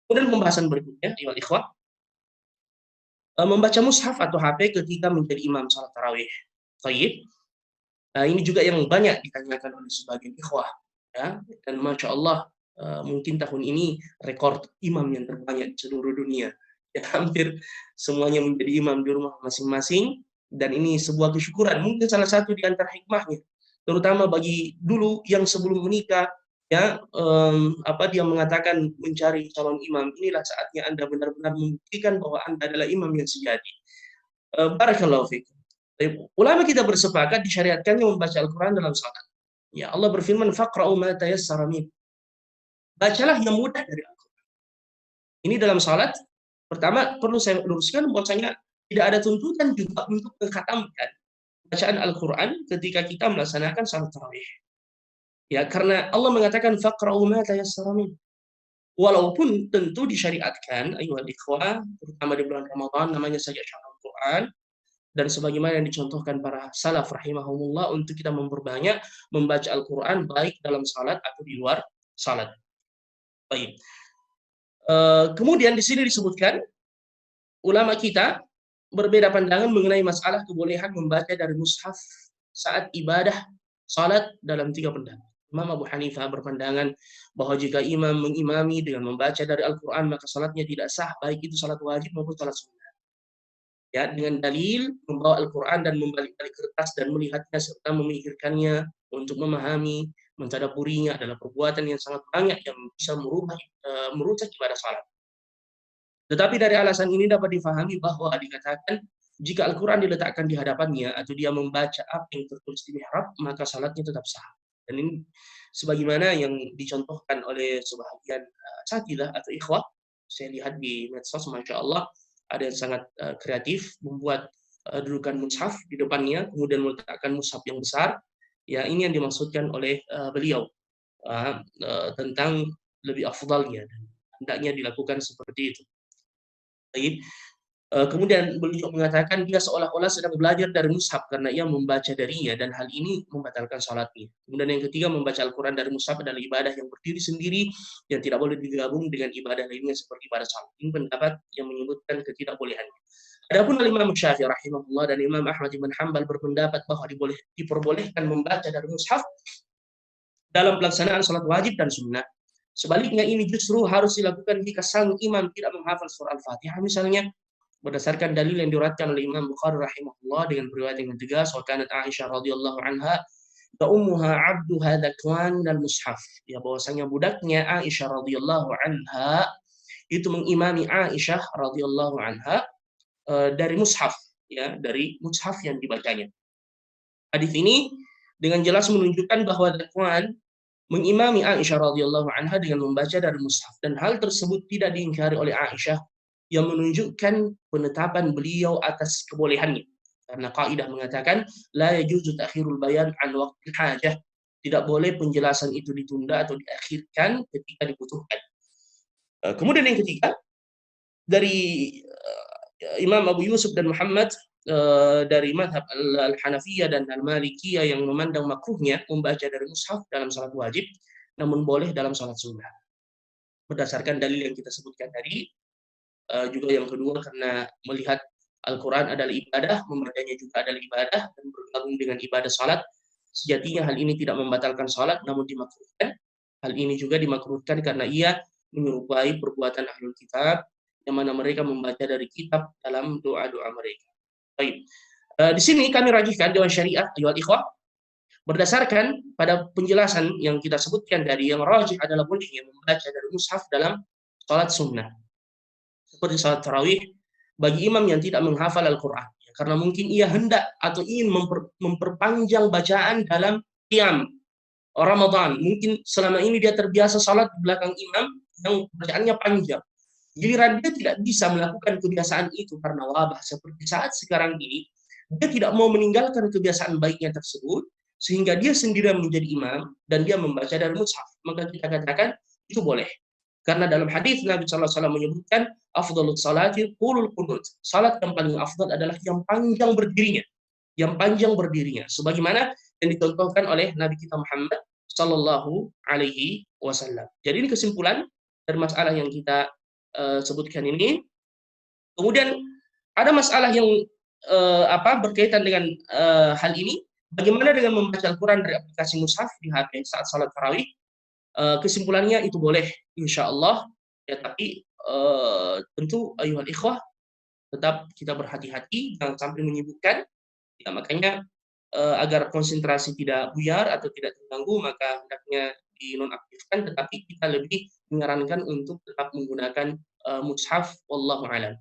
Kemudian pembahasan berikutnya, ayyuhal ikhwah, membaca mushaf atau HP ketika menjadi imam salat tarawih. Baik. Ini juga yang banyak ditanyakan oleh sebagian ikhwah, ya. Dan masya Allah, mungkin tahun ini rekor imam yang terbanyak di seluruh dunia. Ya, hampir semuanya menjadi imam di rumah masing-masing, dan ini sebuah kesyukuran. Mungkin salah satu di antara hikmahnya, terutama bagi dulu yang sebelum menikah, ya, dia mengatakan mencari calon imam. Inilah saatnya Anda benar-benar membuktikan bahwa Anda adalah imam yang sejati. Barakallahu fikum. Ulama kita bersepakat disyariatkannya membaca Al-Quran dalam salat. Ya, Allah berfirman, "Faqra'u ma tayassara min." Bacalah yang mudah dari Al-Quran. Ini dalam salat. Pertama, perlu saya luruskan bahwasanya tidak ada tuntutan juga untuk mengkhatamkan bacaan Al-Quran ketika kita melaksanakan salat tarawih. Ya, karena Allah mengatakan, "Faqra'u ma tayassara min." Walaupun tentu disyariatkan, ayyuhal ikhwah, terutama di bulan Ramadan, namanya saja syahrul Quran, dan sebagaimana yang dicontohkan para salaf rahimahumullah, untuk kita memperbanyak membaca Al-Quran baik dalam salat atau di luar salat. Baik. Kemudian di sini disebutkan ulama kita berbeda pandangan mengenai masalah kebolehan membaca dari mushaf saat ibadah salat dalam 3 pendapat. Imam Abu Hanifah berpandangan bahwa jika imam mengimami dengan membaca dari Al-Quran, maka salatnya tidak sah, baik itu salat wajib maupun salat sunnah. Ya, dengan dalil membawa Al-Quran dan membalik-balik kertas dan melihatnya serta memikirkannya untuk memahami, mentadabburinya adalah perbuatan yang sangat banyak yang bisa merusak ibadah salat. Tetapi dari alasan ini dapat difahami bahwa dikatakan jika Al-Quran diletakkan di hadapannya atau dia membaca apa yang tertulis di mihrab, maka salatnya tetap sah. Dan ini sebagaimana yang dicontohkan oleh sebagian asatidzah atau ikhwah, saya lihat di medsos, masya Allah, ada yang sangat kreatif membuat dudukan mushaf di depannya, kemudian meletakkan mushaf yang besar. Ya, ini yang dimaksudkan oleh beliau tentang lebih afdalnya, dan hendaknya dilakukan seperti itu. Baik. Kemudian beliau mengatakan dia seolah-olah sedang belajar dari mushaf karena ia membaca darinya, dan hal ini membatalkan salatnya. Kemudian yang ketiga, membaca Al-Quran dari mushaf adalah ibadah yang berdiri sendiri yang tidak boleh digabung dengan ibadah lainnya seperti ibadah salat. Ini pendapat yang menyebutkan ketidakbolehannya. Adapun Imam Syafi'i rahimahullah dan Imam Ahmad bin Hanbal berpendapat bahwa diperbolehkan membaca dari mushaf dalam pelaksanaan salat wajib dan sunnah. Sebaliknya ini justru harus dilakukan jika sang imam tidak menghafal surah Al-Fatihah misalnya, berdasarkan dalil yang diriwayatkan oleh Imam Bukhari rahimahullah dengan riwayat yang tegas, wa kanat Aisyah radhiyallahu anha ya ummuha abduha dakwan dan mushaf. Ya, bahwasanya budaknya Aisyah radhiyallahu anha itu mengimami Aisyah radhiyallahu anha dari mushaf, ya, dari mushaf yang dibacanya. Hadis ini dengan jelas menunjukkan bahwa dakwan mengimami Aisyah radhiyallahu anha dengan membaca dari mushaf, dan hal tersebut tidak diingkari oleh Aisyah, yang menunjukkan penetapan beliau atas kebolehannya. Karena kaidah mengatakan la yajuzu ta'khirul bayan an waqtil hajah. Tidak boleh penjelasan itu ditunda atau diakhirkan ketika dibutuhkan. Kemudian yang ketiga, dari Imam Abu Yusuf dan Muhammad dari madhab Al-Hanafiyah dan Al-Malikiyah yang memandang makruhnya membaca dari mushaf dalam salat wajib, namun boleh dalam salat sunnah. Berdasarkan dalil yang kita sebutkan tadi, juga yang kedua karena melihat Al-Quran adalah ibadah, membacanya juga adalah ibadah, dan bergabung dengan ibadah salat. Sejatinya hal ini tidak membatalkan salat, namun dimakruhkan. Hal ini juga dimakruhkan karena ia menyerupai perbuatan ahlul kitab, yang mana mereka membaca dari kitab dalam doa-doa mereka. Baik. Di sini kami rajihkan Dewan Syariah, ayyuhal ikhwah, berdasarkan pada penjelasan yang kita sebutkan tadi, yang rajih adalah bolehnya membaca dari mushaf dalam salat sunnah. Seperti salat tarawih bagi imam yang tidak menghafal Al-Quran. Karena mungkin ia hendak atau ingin memperpanjang bacaan dalam qiyam Ramadan. Mungkin selama ini dia terbiasa salat di belakang imam yang bacaannya panjang. Giliran dia tidak bisa melakukan kebiasaan itu karena wabah seperti saat sekarang ini, dia tidak mau meninggalkan kebiasaan baiknya tersebut, sehingga dia sendiri menjadi imam dan dia membaca dari mushaf. Maka kita katakan itu boleh. Karena dalam hadis Nabi SAW menyebutkan afdhalus salati qulul qunut. Salat yang paling afdal adalah yang panjang berdirinya. Yang panjang berdirinya. Sebagaimana yang dicontohkan oleh Nabi kita Muhammad Sallallahu Alaihi Wasallam. Jadi ini kesimpulan dari masalah yang kita sebutkan ini. Kemudian ada masalah yang berkaitan dengan hal ini. Bagaimana dengan membaca Al-Quran dari aplikasi mushaf di HP saat salat tarawih? Kesimpulannya itu boleh, insya Allah. Ya, tapi tentu ayuhal ikhwah, tetap kita berhati-hati, jangan sampai menyibukkan. Ya, makanya agar konsentrasi tidak buyar atau tidak terganggu, maka hendaknya dinonaktifkan, tetapi kita lebih menyarankan untuk tetap menggunakan mushaf, wallahu a'lam.